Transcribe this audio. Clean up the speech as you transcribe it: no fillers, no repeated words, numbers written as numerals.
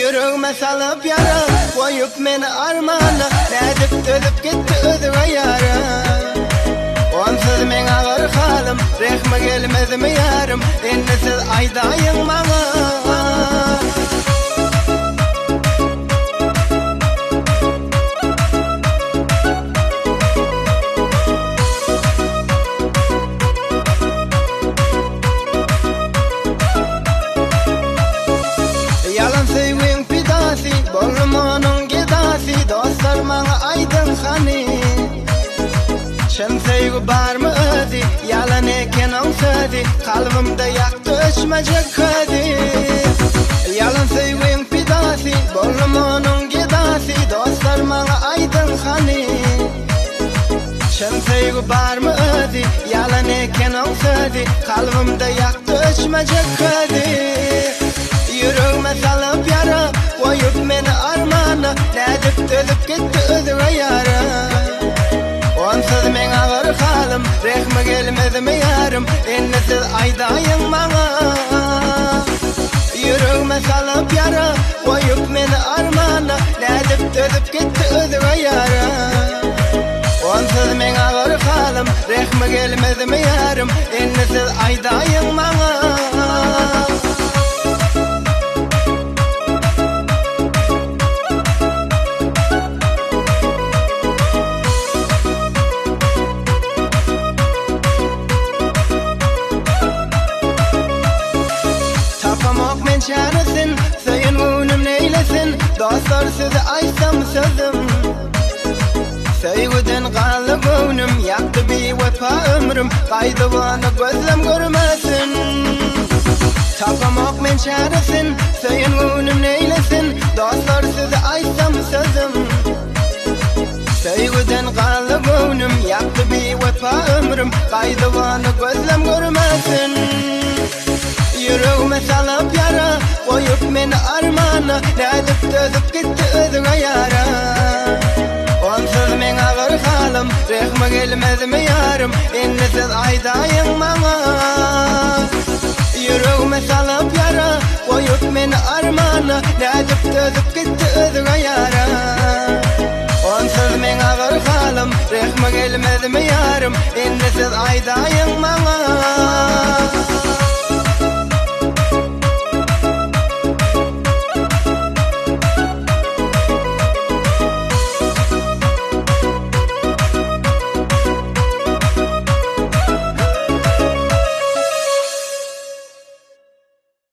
Yüreğime salıp yara, koyup meni armana, nedip dölüp gitti özüge yara. Onsuz men ağır halim, rehme gelmedi mi yarım, ennisiz aydayın bana. Yalan sevgin fidasi, bolmanın gedasi, dostlar bana aydın hani. Şen sevgi bar mı ödi, yalan eken on sözi, kalbimde yaktı öçmecek ködi. Yalan sevgin fidasi, bolmanın gedasi, dostlar bana aydın hani. Şen sevgi bar mı ödi, yalan eken on sözi, kalbimde yaktı öçmecek ködi. Yüreğime salıp yara, koyup meni armana, nedip dölüp gitti özüge yara. Onsuz men ağır halim, rehme gelmedi mi yarım, ennisiz aydayın bana. Yüreğime salıp yara, koyup meni armana, nedip dölüp gitti özüge yara. Onsuz men ağır halim, rehme gelmedi mi yarım, ennisiz aydayın bana. Tapamak men çaresin, sayın unum neylesin, dostlar size aysam sözüm. Sevgiden qalı gönlüm, yaktı bir vefa ömrüm, kaydı bana gözlem görmesin. Tapamak men çaresin, sayın unum neylesin, dostlar size aysam sözüm. Sevgiden qalı gönlüm, yaktı bir vefa ömrüm, kaydı bana gözlem görmesin. Yüreğime salıp yara, koyup meni armana, nedip dölüp gitti özüge yara. Onsuz men ağır halim, rehme gelmedi mi yarım, ennisiz aydayın bana. Yüreğime salıp yara, koyup meni armana, nedip dölüp gitti özüge yara. Onsuz men ağır halim, rehme gelmedi mi yarım, ennisiz aydayın bana.